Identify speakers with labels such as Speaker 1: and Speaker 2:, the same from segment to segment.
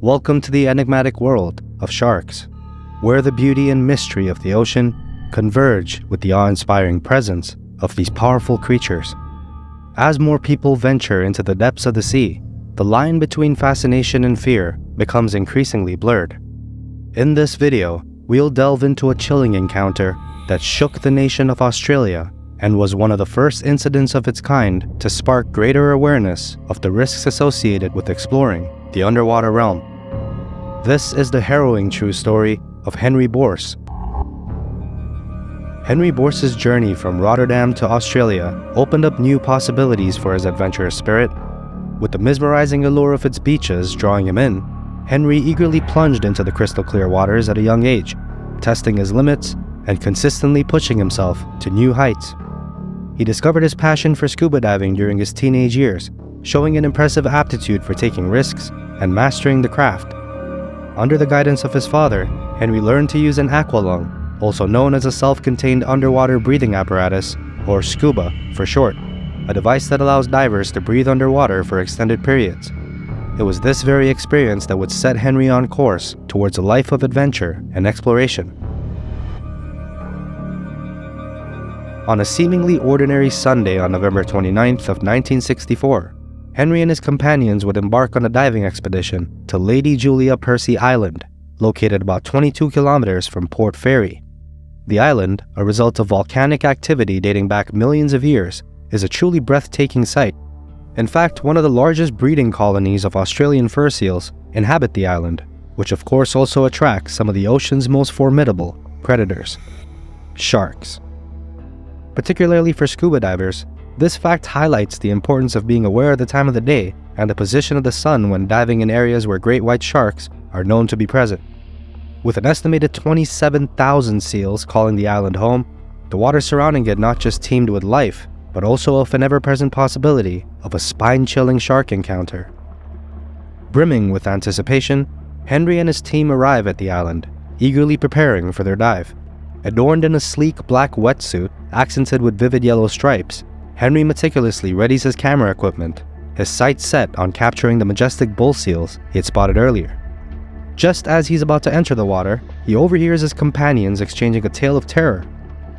Speaker 1: Welcome to the enigmatic world of sharks, where the beauty and mystery of the ocean converge with the awe-inspiring presence of these powerful creatures. As more people venture into the depths of the sea, the line between fascination and fear becomes increasingly blurred. In this video, we'll delve into a chilling encounter that shook the nation of Australia and was one of the first incidents of its kind to spark greater awareness of the risks associated with exploring the underwater realm. This is the harrowing true story of Henri Bource. Henri Bource's journey from Rotterdam to Australia opened up new possibilities for his adventurous spirit. With the mesmerizing allure of its beaches drawing him in, Henri eagerly plunged into the crystal clear waters at a young age, testing his limits and consistently pushing himself to new heights. He discovered his passion for scuba diving during his teenage years, showing an impressive aptitude for taking risks and mastering the craft. Under the guidance of his father, Henri learned to use an aqualung, also known as a self-contained underwater breathing apparatus, or scuba for short, a device that allows divers to breathe underwater for extended periods. It was this very experience that would set Henri on course towards a life of adventure and exploration. On a seemingly ordinary Sunday on November 29th of 1964, Henri and his companions would embark on a diving expedition to Lady Julia Percy Island, located about 22 kilometers from Port Fairy. The island, a result of volcanic activity dating back millions of years, is a truly breathtaking sight. In fact, one of the largest breeding colonies of Australian fur seals inhabit the island, which of course also attracts some of the ocean's most formidable predators: sharks. Particularly for scuba divers, this fact highlights the importance of being aware of the time of the day and the position of the sun when diving in areas where great white sharks are known to be present. With an estimated 27,000 seals calling the island home, the water surrounding it not just teemed with life, but also of an ever-present possibility of a spine-chilling shark encounter. Brimming with anticipation, Henri and his team arrive at the island, eagerly preparing for their dive. Adorned in a sleek black wetsuit accented with vivid yellow stripes, Henri meticulously readies his camera equipment, his sights set on capturing the majestic bull seals he had spotted earlier. Just as he's about to enter the water, he overhears his companions exchanging a tale of terror.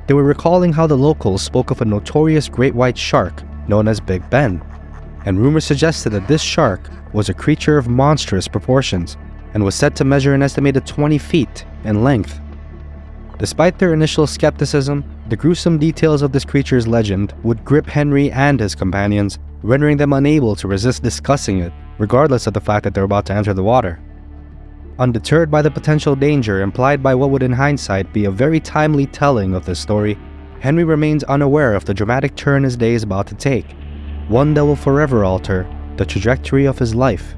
Speaker 1: They were recalling how the locals spoke of a notorious great white shark known as Big Ben, and rumors suggested that this shark was a creature of monstrous proportions and was said to measure an estimated 20 feet in length. Despite their initial skepticism, the gruesome details of this creature's legend would grip Henri and his companions, rendering them unable to resist discussing it, regardless of the fact that they're about to enter the water. Undeterred by the potential danger implied by what would in hindsight be a very timely telling of this story, Henri remains unaware of the dramatic turn his day is about to take, one that will forever alter the trajectory of his life.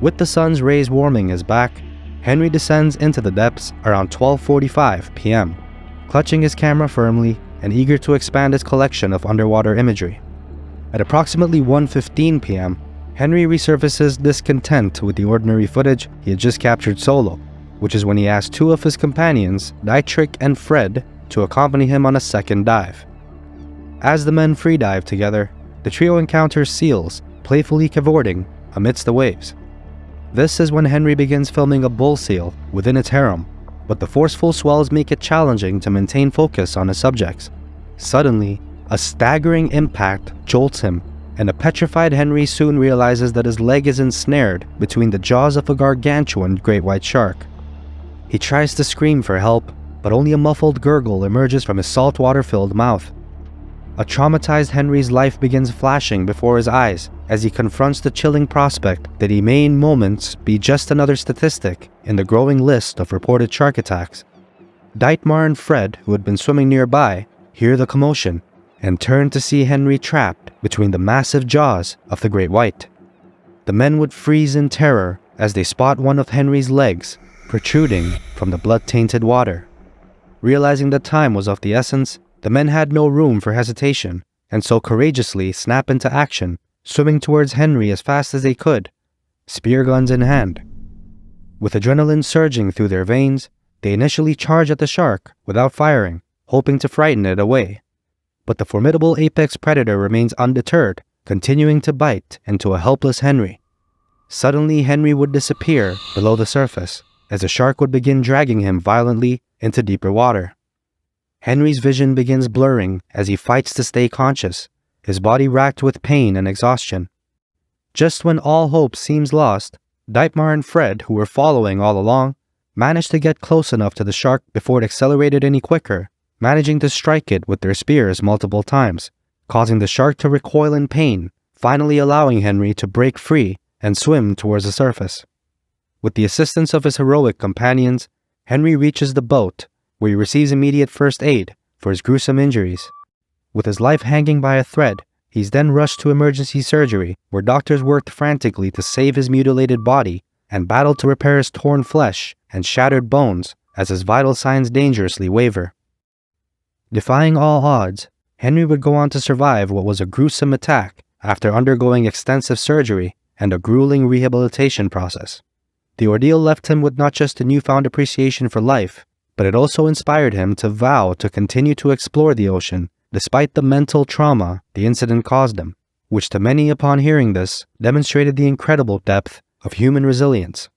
Speaker 1: With the sun's rays warming his back, Henri descends into the depths around 12:45 p.m., clutching his camera firmly and eager to expand his collection of underwater imagery. At approximately 1:15 p.m., Henri resurfaces discontent with the ordinary footage he had just captured solo, which is when he asked two of his companions, Dietrich and Fred, to accompany him on a second dive. As the men freedive together, the trio encounters seals, playfully cavorting amidst the waves. This is when Henri begins filming a bull seal within its harem, but the forceful swells make it challenging to maintain focus on his subjects. Suddenly, a staggering impact jolts him, and a petrified Henri soon realizes that his leg is ensnared between the jaws of a gargantuan great white shark. He tries to scream for help, but only a muffled gurgle emerges from his saltwater-filled mouth. A traumatized Henri's life begins flashing before his eyes as he confronts the chilling prospect that he may in moments be just another statistic in the growing list of reported shark attacks. Dietmar and Fred, who had been swimming nearby, hear the commotion and turn to see Henri trapped between the massive jaws of the great white. The men would freeze in terror as they spot one of Henri's legs protruding from the blood-tainted water. Realizing that time was of the essence, the men had no room for hesitation, and so courageously snap into action, swimming towards Henri as fast as they could, spear guns in hand. With adrenaline surging through their veins, they initially charge at the shark without firing, hoping to frighten it away. But the formidable apex predator remains undeterred continuing to bite into a helpless Henri. Suddenly, Henri would disappear below the surface, as the shark would begin dragging him violently into deeper water. Henri's vision begins blurring as he fights to stay conscious, his body racked with pain and exhaustion. Just when all hope seems lost, Dietmar and Fred, who were following all along, managed to get close enough to the shark before it accelerated any quicker, managing to strike it with their spears multiple times, causing the shark to recoil in pain, finally allowing Henri to break free and swim towards the surface. With the assistance of his heroic companions, Henri reaches the boat, where he receives immediate first aid for his gruesome injuries. With his life hanging by a thread, he's then rushed to emergency surgery, where doctors worked frantically to save his mutilated body and battled to repair his torn flesh and shattered bones as his vital signs dangerously waver. Defying all odds, Henri would go on to survive what was a gruesome attack after undergoing extensive surgery and a grueling rehabilitation process. The ordeal left him with not just a newfound appreciation for life, but it also inspired him to vow to continue to explore the ocean despite the mental trauma the incident caused him, which to many upon hearing this demonstrated the incredible depth of human resilience.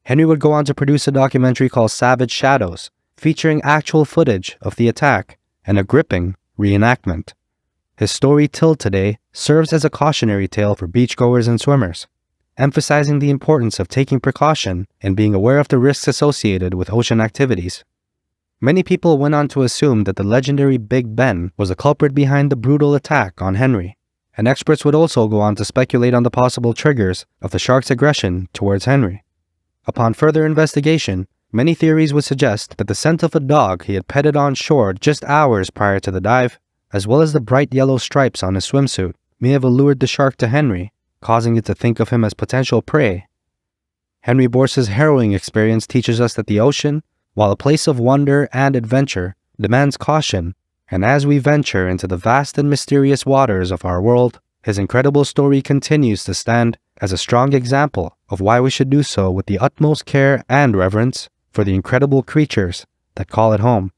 Speaker 1: Henri would go on to produce a documentary called Savage Shadows, featuring actual footage of the attack and a gripping reenactment. His story till today serves as a cautionary tale for beachgoers and swimmers, emphasizing the importance of taking precaution and being aware of the risks associated with ocean activities. Many people went on to assume that the legendary Big Ben was the culprit behind the brutal attack on Henri, and experts would also go on to speculate on the possible triggers of the shark's aggression towards Henri. Upon further investigation, many theories would suggest that the scent of a dog he had petted on shore just hours prior to the dive, as well as the bright yellow stripes on his swimsuit, may have allured the shark to Henri, causing it to think of him as potential prey. Henri Bource's harrowing experience teaches us that the ocean, while a place of wonder and adventure, demands caution, and as we venture into the vast and mysterious waters of our world, his incredible story continues to stand as a strong example of why we should do so with the utmost care and reverence for the incredible creatures that call it home.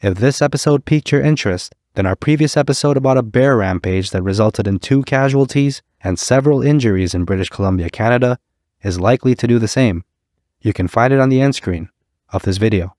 Speaker 1: If this episode piqued your interest, then our previous episode about a bear rampage that resulted in 2 casualties and several injuries in British Columbia, Canada, is likely to do the same. You can find it on the end screen of this video.